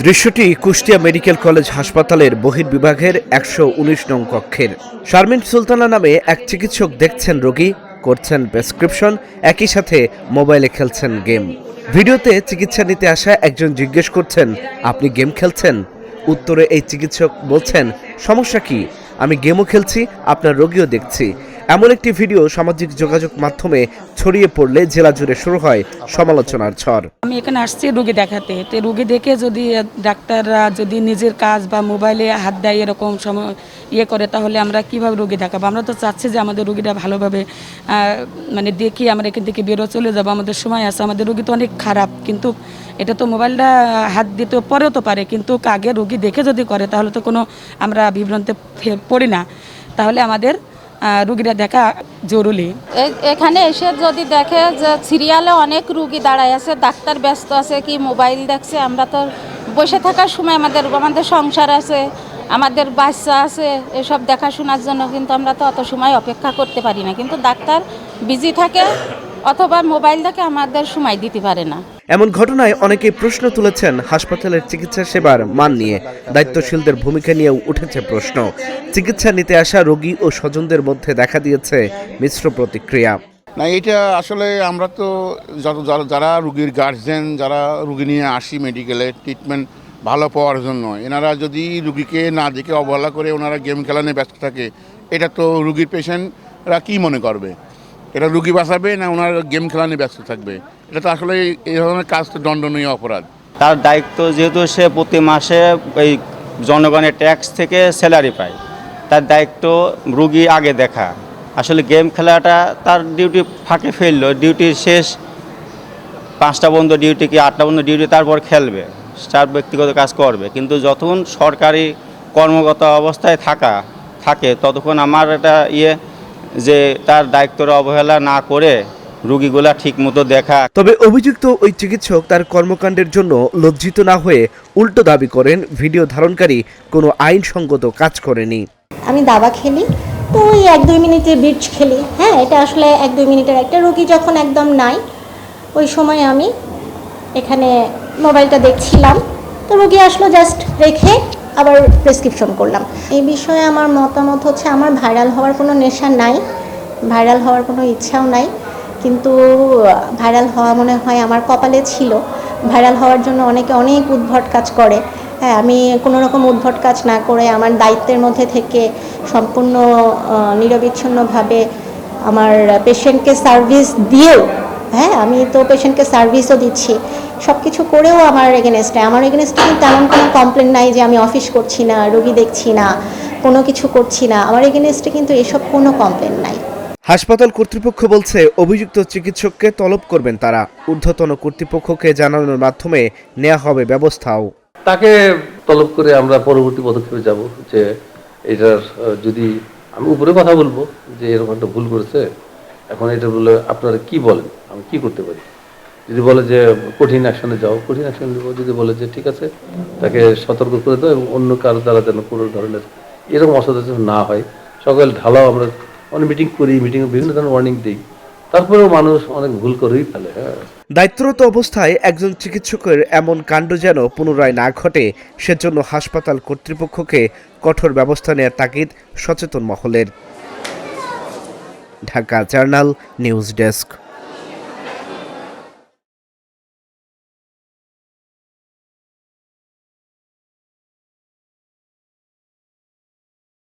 দৃশ্যটি Kushtia medical college হাসপাতালের বহির্বিভাগের ১১৯ নং কক্ষের। শারমিন সুলতানা নামে এক চিকিৎসক দেখছেন রোগী, করছেন প্রেসক্রিপশন, একই সাথে মোবাইলে খেলছেন গেম। ভিডিওতে চিকিৎসা নিতে আসা একজন জিজ্ঞেস করছেন, আপনি গেম খেলছেন? উত্তরে এই চিকিৎসক বলছেন, সমস্যা কি, আমি গেমও খেলছি, আপনার রোগীও দেখছি। এমন একটি ভিডিও সামাজিক যোগাযোগ মাধ্যমে ছড়িয়ে পড়লে জেলা জুড়ে শুরু হয় সমালোচনার ঝড়। আমি এখানে আসছি রোগী দেখাতে, তো রোগী দেখে যদি ডাক্তাররা যদি নিজের কাজ বা মোবাইলে হাত দেয় এরকম সময় করে, তাহলে আমরা কিভাবে রোগী দেখাবো? আমরা তো চাচ্ছি যে আমাদের রোগীটা ভালোভাবে মানে দেখি আমরা এখান থেকে বেরো চলে যাবো, আমাদের সময় আছে, আমাদের রোগী তো অনেক খারাপ। কিন্তু এটা তো মোবাইলটা হাত দিতে পরেও তো পারে, কিন্তু আগে রোগী দেখে যদি করে তাহলে তো কোনো আমরা বিভ্রান্তে পড়ি না। তাহলে আমাদের রুগীরা দেখা জরুরি। এখানে এসে যদি দেখে যে সিরিয়ালে অনেক রুগী দাঁড়ায় আছে, ডাক্তার ব্যস্ত আছে কি মোবাইল দেখছে, আমরা তো বসে থাকার সময় আমাদের সংসার আছে, আমাদের বাচ্চা আছে, এসব দেখাশোনার জন্য কিন্তু আমরা তো অত সময় অপেক্ষা করতে পারি না। কিন্তু ডাক্তার বিজি থাকে অথবা মোবাইল দেখে আমাদের সময় দিতে পারে না। এমন ঘটনায় অনেকেই প্রশ্ন তুলেছেন হাসপাতালের চিকিৎসা সেবার মান নিয়ে। দায়িত্বশীলদের ভূমিকা নিয়েও উঠেছে প্রশ্ন। চিকিৎসা নিতে আসা রোগী ও স্বজনদের মধ্যে দেখা দিয়েছে মিশ্র প্রতিক্রিয়া। না, এটা আসলে আমরা তো যারা রুগীর গার্জেন, যারা রুগী নিয়ে আসি মেডিকেলে ট্রিটমেন্ট ভালো পাওয়ার জন্য, এনারা যদি রুগীকে না দেখে অবহেলা করে ওনারা গেম খেলা নিয়ে ব্যস্ত থাকে, এটা তো রুগীর পেশেন্টরা কী মনে করবে? এটা রুগী বাঁচাবে না ওনার গেম খেলা নিয়ে ব্যস্ত থাকবে? এটা তো আসলে এই ধরনের কাজ তো দণ্ডনীয় অপরাধ। তার দায়িত্ব, যেহেতু সে প্রতি মাসে এই জনগণের ট্যাক্স থেকে স্যালারি পায়, তার দায়িত্ব রুগী আগে দেখা। আসলে গেম খেলাটা তার ডিউটি ফাঁকে ফেললো, ডিউটি শেষ 5টা বন্ধ ডিউটি কি 8টা বন্ধ ডিউটি, তারপর খেলবে, তার ব্যক্তিগত কাজ করবে। কিন্তু যতক্ষণ সরকারি কর্মগত অবস্থায় থাকে ততক্ষণ আমার এটা যে তার দায়িত্বের অবহেলা না করে রুগীগুলা ঠিক মতো দেখা। তবে অভিযুক্ত ওই চিকিৎসক তার কর্মকাণ্ডের জন্য লজ্জিত না হয়ে উল্টো দাবি করেন ভিডিও ধারণকারী কোনো আইনসঙ্গত কাজ করেনি। আমি দাবা খেলি, তো ওই 1-2 মিনিটে ব্রিজ খেলি। হ্যাঁ, এটা আসলে 1-2 মিনিটের। একটা রোগী যখন একদম নাই, ওই সময় আমি এখানে মোবাইলটা দেখছিলাম, তো রোগী আসলো, জাস্ট রেখে আবার প্রেসক্রিপশন করলাম। এই বিষয়ে আমার মতামত হচ্ছে, আমার ভাইরাল হওয়ার কোনো নেশা নাই, ভাইরাল হওয়ার কোনো ইচ্ছাও নাই। কিন্তু ভাইরাল হওয়া মনে হয় আমার কপালে ছিল। ভাইরাল হওয়ার জন্য অনেকে অনেক উদ্ভট কাজ করে। হ্যাঁ, আমি কোনো রকম উদ্ভট কাজ না করে আমার দায়িত্বের মধ্যে থেকে সম্পূর্ণ নিরবিচ্ছিন্নভাবে আমার পেশেন্টকে সার্ভিস দিয়েও, হ্যাঁ আমি তো পেশেন্টকে সার্ভিসও দিচ্ছি, সব কিছু করেও আমার এগেনস্টে কিন্তু তেমন কোনো কমপ্লেন নাই যে আমি অফিস করছি না, রোগী দেখছি না, কোনো কিছু করছি না। আমার এগেনস্টে কিন্তু এসব কোনো কমপ্লেন নাই। হাসপাতাল কর্তৃপক্ষ বলছে অভিযুক্ত চিকিৎসককে তলব করবেন তারা। ঊর্ধ্বতন কর্তৃপক্ষকে জানানোর মাধ্যমে নেওয়া হবে ব্যবস্থাও। তাকে তলব করে আমরা পরবর্তী পদক্ষেপে যাব, যে এটার যদি আমি উপরে কথা বলবো যে এরকম একটা ভুল করেছে, এখন এটা বলে আপনারা কি বলেন, আমি কি করতে পারি। যদি বলে যে কঠিন অ্যাকশনে যাও, কঠিন অ্যাকশন নেব। যদি বলে যে ঠিক আছে, তাকে সতর্ক করে দাও এবং অন্য কারো দ্বারা যেন কোনো ধরনের এরকম অসদাচরণ না হয়। সকাল ঢালাও আমরা অনেক মিটিং করি, মিটিংয়ে বিভিন্ন ধরনের ওয়ার্নিং দিই, তারপরেও মানুষ অনেক ভুল করেই ফেলে। হ্যাঁ, দায়িত্বরত অবস্থায় একজন চিকিৎসকের এমন কাণ্ড যেন পুনরায় না ঘটে, সেজন্য হাসপাতাল কর্তৃপক্ষকে কঠোর ব্যবস্থা নেওয়ার তাগিদ সচেতন মহলের। Dhaka journal news desk.